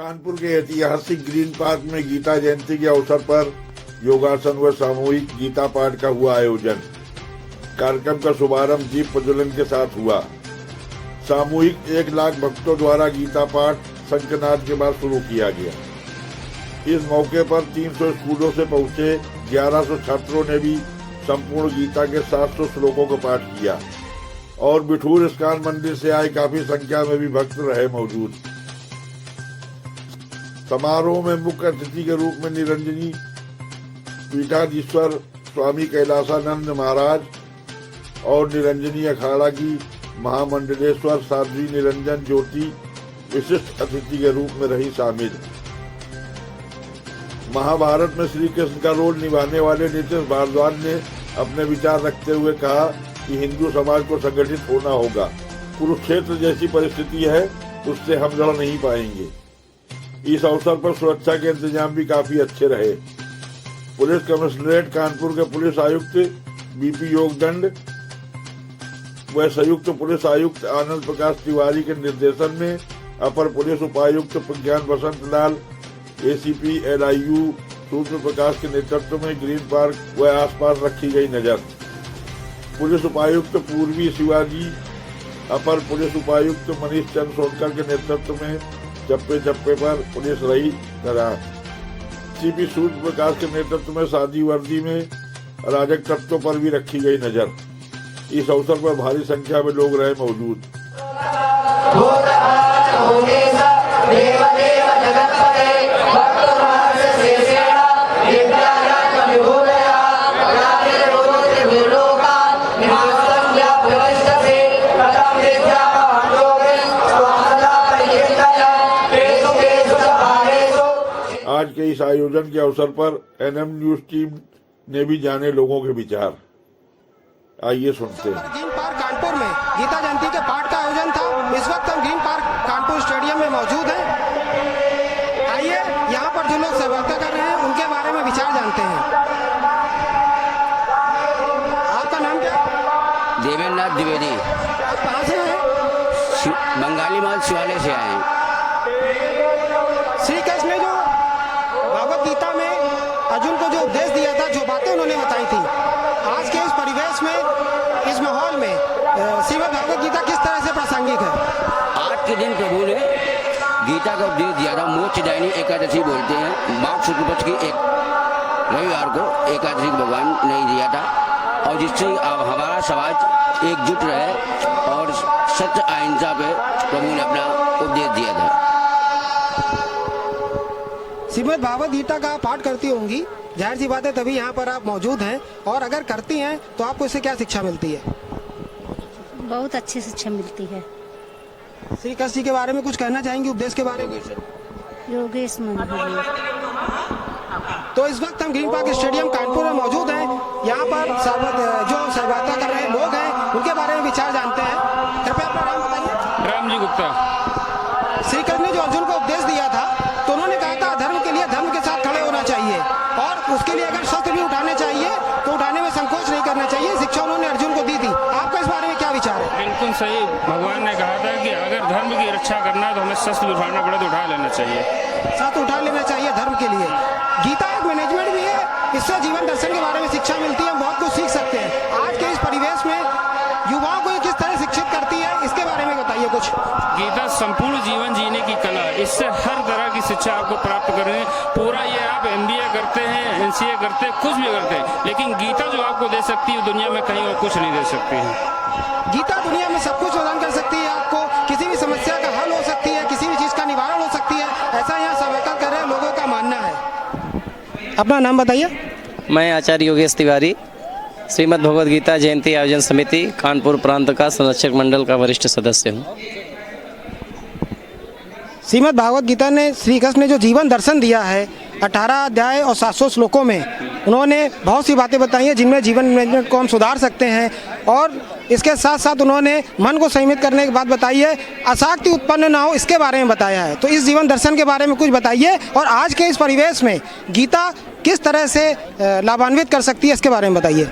कानपुर के ऐतिहासिक green park में गीता जयंती के अवसर पर योगासन व सामूहिक गीता पाठ का हुआ आयोजन। कार्यक्रम का शुभारंभ दीप प्रज्वलन के साथ हुआ। सामूहिक 1 लाख भक्तों द्वारा गीता पाठ शंखनाद के बाद शुरू किया गया। इस मौके पर 300 स्कूलों से पहुंचे 1100 छात्रों ने भी संपूर्ण गीता के 700 श्लोकों का पाठ किया और बिठूर इस्कॉन मंदिर से आए काफी संख्या में भी भक्त रहे मौजूद। समारोह में मुख्य अतिथि के रूप में निरंजनी पीठाधीश्वर स्वामी कैलासानंद महाराज और निरंजनी अखाड़ा की महामंडलेश्वर साध्वी निरंजन ज्योति विशिष्ट अतिथि के रूप में रही शामिल। महाभारत में श्री कृष्ण का रोल निभाने वाले नीतीश भारद्वाज ने अपने विचार रखते हुए कहा कि हिंदू समाज को संगठित होना होगा। कुरुक्षेत्र जैसी परिस्थिति है, उससे हम लड़ नहीं पाएंगे। इस अवसर पर सुरक्षा के इंतजाम भी काफी अच्छे रहे। पुलिस कमिश्नरेट कानपुर के पुलिस आयुक्त बीपी योगदंड व संयुक्त पुलिस आयुक्त आनंद प्रकाश तिवारी के निर्देशन में अपर पुलिस उपायुक्त प्रज्ञान बसंत लाल, एसीपी LIU सूर्य प्रकाश के नेतृत्व में ग्रीन पार्क व आसपास रखी गई नजर। पुलिस उपायुक्त पूर्वी शिवाजी, अपर पुलिस उपायुक्त मनीष चंद्र सोनकर के नेतृत्व में चप्पे चप्पे पर पुलिस रही तैनात। सीपी सूर्य प्रकाश के नेतृत्व में सादी वर्दी में अराजक तत्वों पर भी रखी गई नजर। इस अवसर पर भारी संख्या में लोग रहे मौजूद। आज के इस आयोजन के अवसर पर NM न्यूज टीम ने भी जाने लोगों के विचार। आइए सुनते हैं। ग्रीन पार्क कानपुर में गीता जयंती के पाठ का आयोजन था। इस वक्त हम ग्रीन पार्क कानपुर स्टेडियम में मौजूद हैं। आइए यहाँ पर जो लोग सहभागिता कर रहे हैं उनके बारे में विचार जानते हैं। आपका नाम क्या है? देवेंद्र नाथ द्विवेदी। आप कहाँ से हैं? बंगाली माल शिवालय से आए हैं। श्री कृष्ण ने जो भगवत गीता में अर्जुन को जो उपदेश दिया था, जो बातें उन्होंने बताई थी, आज के इस परिवेश में, इस माहौल में श्रीमद् भगवत गीता किस तरह से प्रासंगिक है? आज के दिन प्रभु ने गीता का उपदेश दिया था। मोक्षदायिनी एकादशी बोलते हैं। माघ शुक्ल पक्ष की एक रविवार को एकादशी भगवान ने दिया था और जिससे हमारा समाज एकजुट रहे और सत्य अहिंसा पे प्रभु ने अपना उपदेश दिया था। श्रीमद् भागवत गीता का पाठ करती होंगी, जाहिर सी बात है तभी यहाँ पर आप मौजूद हैं। और अगर करती हैं तो आपको इससे क्या शिक्षा मिलती है? बहुत अच्छी शिक्षा मिलती है। श्री कृष्ण जी के बारे में कुछ कहना चाहेंगे, उपदेश के बारे में? योगेश मंदिर। तो इस वक्त हम ग्रीन पार्क स्टेडियम कानपुर में मौजूद हैं। यहाँ पर जो सहभागिता कर रहे लोग हैं उनके बारे में विचार जानते हैं। कृपया अपना नाम बताइए। राम जी गुप्ता। श्री कृष्ण ने जो अर्जुन को उपदेश दिया था तो उन्होंने कहा था धर्म के लिए धर्म के साथ खड़े होना चाहिए और उसके लिए अगर शस्त्र भी उठाने चाहिए तो उठाने में संकोच नहीं करना चाहिए। शिक्षा उन्होंने अर्जुन को दी थी। आपका इस बारे में क्या विचार है? बिल्कुल सही। भगवान ने कहा था कि अगर धर्म की रक्षा करना है तो हमें शस्त्र उठाना पड़े तो उठा लेना चाहिए। शस्त्र उठा लेना चाहिए धर्म के लिए। गीता एक मैनेजमेंट भी है, इससे जीवन दर्शन के बारे में शिक्षा मिलती है। हम बहुत कुछ सीख सकते हैं। आज के इस परिवेश में युवाओं को किस तरह शिक्षित करती है, इसके बारे में बताइए कुछ। गीता संपूर्ण जीवन जीने की कला, इससे हर तरह की शिक्षा आपको प्राप्त करेंगे। पूरा ये आप MBA करते हैं, NCA करते हैं, कुछ भी करते हैं, लेकिन गीता जो आपको दे सकती है दुनिया में कहीं और कुछ नहीं दे सकती है। गीता दुनिया में सब कुछ प्रदान कर सकती है। आपको किसी भी समस्या का हल हो सकती है, किसी भी चीज का निवारण हो सकती है, ऐसा यहाँ सहभागिता कर रहे लोगों का मानना है। अपना नाम बताइए। मैं आचार्य योगेश तिवारी, श्रीमद् भगवद गीता जयंती आयोजन समिति कानपुर प्रांत का संरक्षक मंडल का वरिष्ठ सदस्य हूँ। श्रीमद् भागवत गीता ने श्री कृष्ण ने जो जीवन दर्शन दिया है 18 अध्याय और 700 श्लोकों में, उन्होंने बहुत सी बातें बताई हैं जिनमें जीवन मैनेजमेंट को हम सुधार सकते हैं। और इसके साथ साथ उन्होंने मन को संयमित करने की बात बताई है, आसक्ति उत्पन्न ना हो इसके बारे में बताया है। तो इस जीवन दर्शन के बारे में कुछ बताइए और आज के इस परिवेश में गीता किस तरह से लाभान्वित कर सकती है इसके बारे में बताइए।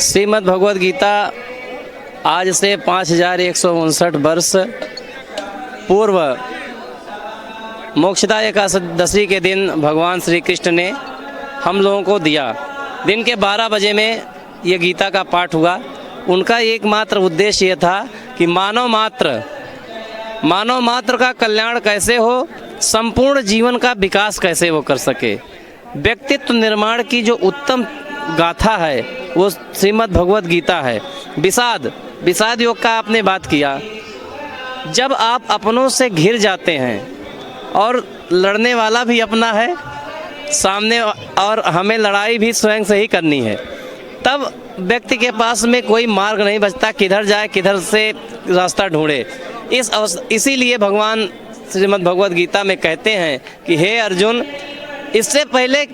श्रीमद् भगवद गीता आज से 5159 वर्ष पूर्व मोक्षदा एकादशी के दिन भगवान श्री कृष्ण ने हम लोगों को दिया। दिन के 12 बजे में ये गीता का पाठ हुआ। उनका एकमात्र उद्देश्य ये था कि मानव मात्र का कल्याण कैसे हो, संपूर्ण जीवन का विकास कैसे वो कर सके। व्यक्तित्व निर्माण की जो उत्तम गाथा है वो श्रीमद् भगवद गीता है। विषाद योग का आपने बात किया। जब आप अपनों से घिर जाते हैं और लड़ने वाला भी अपना है सामने और हमें लड़ाई भी स्वयं से ही करनी है, तब व्यक्ति के पास में कोई मार्ग नहीं बचता, किधर जाए किधर से रास्ता ढूंढे। इसीलिए भगवान श्रीमद् भगवद गीता में कहते हैं कि हे अर्जुन, इससे पहले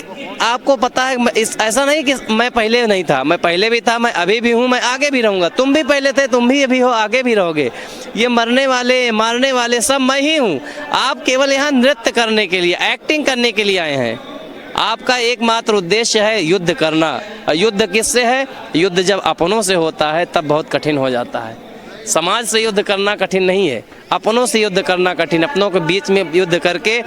आपको पता है, ऐसा नहीं कि मैं पहले नहीं था, मैं पहले भी था, मैं अभी भी हूँ, मैं आगे भी रहूँगा। तुम भी पहले थे, तुम भी अभी हो, आगे भी रहोगे। ये मरने वाले मारने वाले सब मैं ही हूँ। आप केवल यहाँ नृत्य करने के लिए, एक्टिंग करने के लिए आए हैं। आपका एकमात्र उद्देश्य है युद्ध करना। और युद्ध किससे है? युद्ध जब अपनों से होता है तब बहुत कठिन हो जाता है। समाज से युद्ध करना कठिन नहीं है, अपनों से युद्ध करना कठिन। अपनों के बीच में युद्ध करके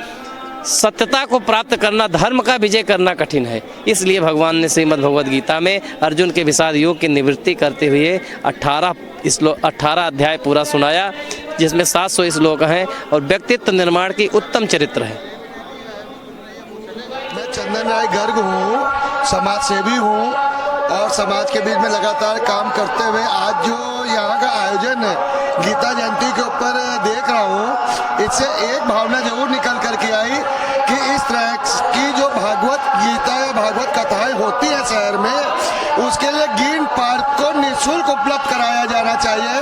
सत्यता को प्राप्त करना, धर्म का विजय करना कठिन है। इसलिए भगवान ने श्रीमद् भगवद गीता में अर्जुन के विषाद योग की निवृत्ति करते हुए 18 अध्याय पूरा सुनाया, जिसमें 700 श्लोक हैं और व्यक्तित्व निर्माण की उत्तम चरित्र है। मैं चंदन राय गर्ग हूँ, समाज सेवी हूँ और समाज के बीच में लगातार काम करते हुए आज जो यहाँ का आयोजन है गीता जयंती के ऊपर देख रहा हूँ, इससे एक भावना जरूर निकल करके आई कि इस तरह की जो भागवत गीता या भागवत कथाएं होती है शहर में, उसके लिए ग्रीन पार्क को निःशुल्क उपलब्ध कराया जाना चाहिए।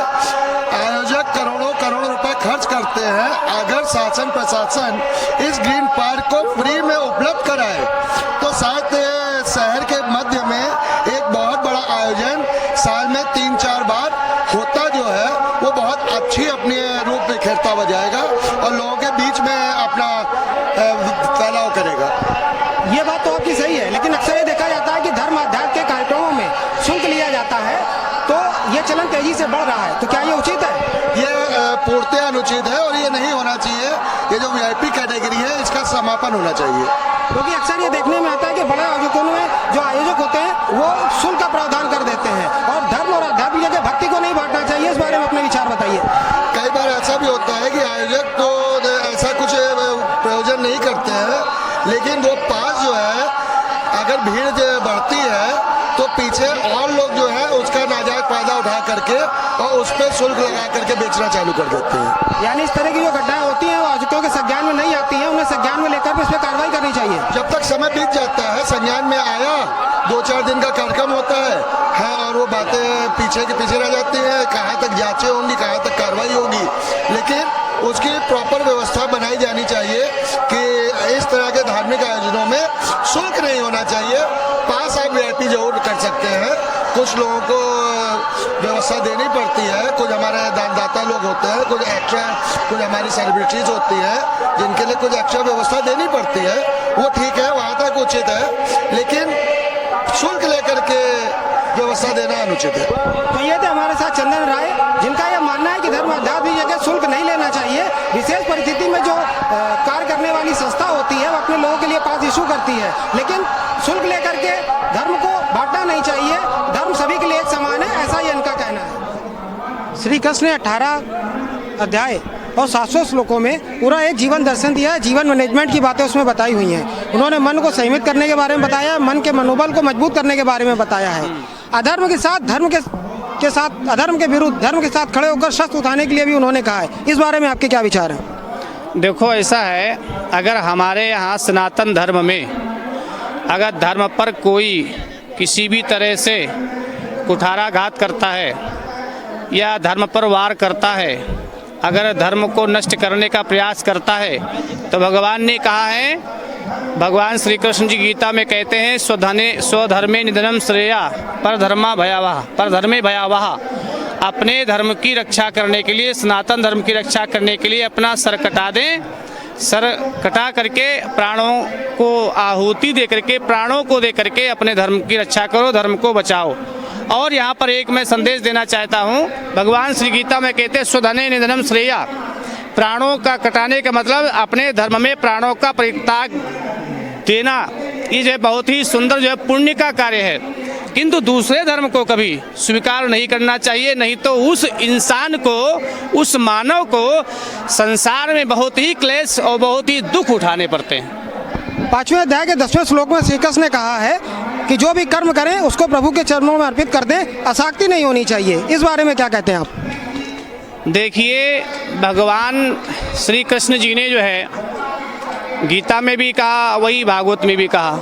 आयोजक करोड़ों रुपए खर्च करते हैं। अगर शासन प्रशासन इस ग्रीन पार्क को फ्री में उपलब्ध कराए तो शायद शहर के मध्य में एक बहुत बड़ा आयोजन साल में 3-4 बार होता जो है वो बहुत अच्छी अपने रूप में खेरता हुआ जाएगा और लोगों के बीच में अपना फैलाव करेगा। ये बात तो आपकी सही है, लेकिन अक्सर ये देखा जाता है कि धर्म अध्यात्म के कार्यक्रमों में शुल्क लिया जाता है, तो ये चलन तेजी से बढ़ रहा है, तो क्या ये उचित है? ये पूर्णतः अनुचित है और ये नहीं होना चाहिए। ये जो वीआईपी कैटेगरी है इसका समापन होना चाहिए, क्योंकि अक्सर ये देखने में आता है कि बड़े आयोजकों में जो आयोजक होते हैं वो शुल्क का प्रावधान कर देते हैं और धर्म और आध्यात्म की जगह भक्ति को नहीं बांटना चाहिए। इस बारे में अपने विचार बताइए। कई बार ऐसा भी होता है कि आयोजक तो ऐसा कुछ प्रयोजन नहीं करते हैं, लेकिन वो पास जो है अगर भीड़ बढ़ती है तो पीछे और लोग जो है उसका नाजायज फायदा उठा करके और उस पर शुल्क लगा करके बेचना चालू कर देते हैं। यानी इस तरह की जो घटनाएं होती हैं वो आयोजकों के संज्ञान में नहीं आती हैं, उन्हें संज्ञान में लेकर इस पर कार्रवाई करनी चाहिए। जब तक समय बीत जाता है, संज्ञान में आया, 2-4 दिन का कार्यक्रम होता है और वो बातें पीछे के पीछे रह जाती हैं। कहाँ तक जांचें होंगी, कहाँ तक कार्रवाई होगी, लेकिन उसकी प्रॉपर व्यवस्था बनाई जानी चाहिए कि इस तरह के धार्मिक आयोजनों में शुल्क नहीं होना चाहिए। पास आप वीआईपी जरूर कर सकते हैं, कुछ लोगों को व्यवस्था देनी पड़ती है, कुछ हमारे दानदाता लोग होते हैं, कुछ हमारी सेलिब्रिटीज होती हैं जिनके लिए कुछ एक्स्ट्रा व्यवस्था देनी पड़ती है, वो ठीक है, वहाँ तक उचित है, लेकिन शुल्क लेकर के व्यवस्था देना अनुचित है। तो ये थे हमारे साथ चंदन राय, जिनका यह मानना है कि धर्म अध्यात्म की जगह शुल्क नहीं लेना चाहिए। विशेष परिस्थिति में जो कार्य करने वाली संस्था होती है वो अपने लोगों के लिए पास इशू करती है, लेकिन शुल्क लेकर के धर्म को बांटना नहीं चाहिए। धर्म सभी के लिए एक समान है, ऐसा ही इनका कहना है। श्री कृष्ण ने 18 अध्याय और 700 श्लोकों में पूरा एक जीवन दर्शन दिया है। जीवन मैनेजमेंट की बातें उसमें बताई हुई हैं। उन्होंने मन को संयमित करने के बारे में बताया, मन के मनोबल को मजबूत करने के बारे में बताया है। अधर्म के साथ धर्म के साथ अधर्म के विरुद्ध धर्म के साथ खड़े होकर शस्त्र उठाने के लिए भी उन्होंने कहा है। इस बारे में आपके क्या विचार हैं? देखो, ऐसा है, अगर हमारे यहाँ सनातन धर्म में अगर धर्म पर कोई किसी भी तरह से कुठाराघात करता है या धर्म पर वार करता है, अगर धर्म को नष्ट करने का प्रयास करता है, तो भगवान ने कहा है, भगवान श्री कृष्ण जी गीता में कहते हैं, स्वधर्मे निधनम श्रेया परधर्मे भयावह। अपने धर्म की रक्षा करने के लिए, सनातन धर्म की रक्षा करने के लिए अपना सर कटा दें, सर कटा करके प्राणों को आहुति दे करके, प्राणों को दे करके अपने धर्म की रक्षा करो, धर्म को बचाओ। और यहाँ पर एक मैं संदेश देना चाहता हूँ, भगवान श्री गीता में कहते हैं स्वधने निधनम श्रेया, प्राणों का कटाने का मतलब अपने धर्म में प्राणों का परित्याग देना, ये जो है बहुत ही सुंदर जो है पुण्य का कार्य है, किंतु दूसरे धर्म को कभी स्वीकार नहीं करना चाहिए, नहीं तो उस इंसान को, उस मानव को संसार में बहुत ही क्लेश और बहुत ही दुख उठाने पड़ते हैं। 5वें अध्याय के 10वें श्लोक में श्री कृष्ण ने कहा है कि जो भी कर्म करें उसको प्रभु के चरणों में अर्पित कर दें, आसक्ति नहीं होनी चाहिए। इस बारे में क्या कहते हैं आप? देखिए, भगवान श्री कृष्ण जी ने जो है गीता में भी कहा, वही भागवत में भी कहा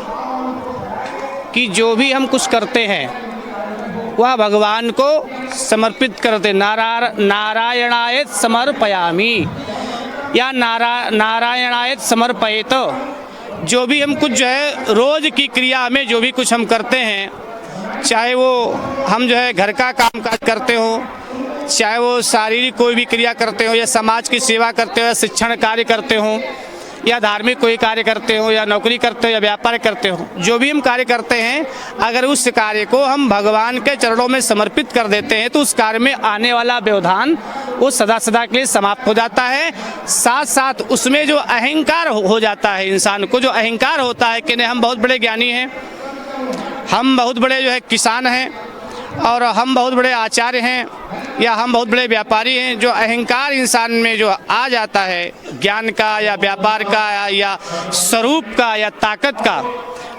कि जो भी हम कुछ करते हैं वह भगवान को समर्पित करते, नारायणाय समर्पयामि या नारायणाय समर्पयेत। जो भी हम कुछ जो है रोज की क्रिया में जो भी कुछ हम करते हैं, चाहे वो हम जो है घर का काम काज करते हो, चाहे वो शारीरिक कोई भी क्रिया करते हो, या समाज की सेवा करते हो, या शिक्षण कार्य करते हो, या धार्मिक कोई कार्य करते हो, या नौकरी करते हो, या व्यापार करते हो, जो भी हम कार्य करते हैं अगर उस कार्य को हम भगवान के चरणों में समर्पित कर देते हैं तो उस कार्य में आने वाला व्यवधान वो सदा सदा के लिए समाप्त हो जाता है। साथ साथ उसमें जो अहंकार हो जाता है, इंसान को जो अहंकार होता है कि नहीं हम बहुत बड़े ज्ञानी हैं, हम बहुत बड़े जो है किसान हैं, और हम बहुत बड़े आचार्य हैं, या हम बहुत बड़े व्यापारी हैं, जो अहंकार इंसान में जो आ जाता है ज्ञान का या व्यापार का या स्वरूप का या ताकत का,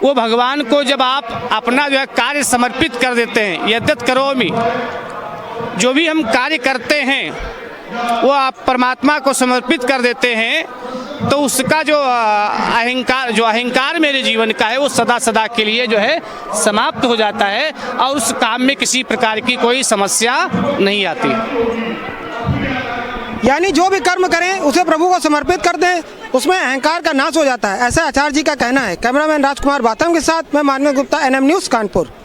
वो भगवान को जब आप अपना जो है कार्य समर्पित कर देते हैं, यद्यत करोमि, जो भी हम कार्य करते हैं वो आप परमात्मा को समर्पित कर देते हैं, तो उसका जो अहंकार मेरे जीवन का है वो सदा सदा के लिए जो है समाप्त हो जाता है, और उस काम में किसी प्रकार की कोई समस्या नहीं आती। यानी जो भी कर्म करें उसे प्रभु को समर्पित कर दें, उसमें अहंकार का नाश हो जाता है, ऐसा आचार्य जी का कहना है। कैमरामैन राजकुमार बातम के साथ मैं मानव गुप्ता, NM न्यूज़ कानपुर।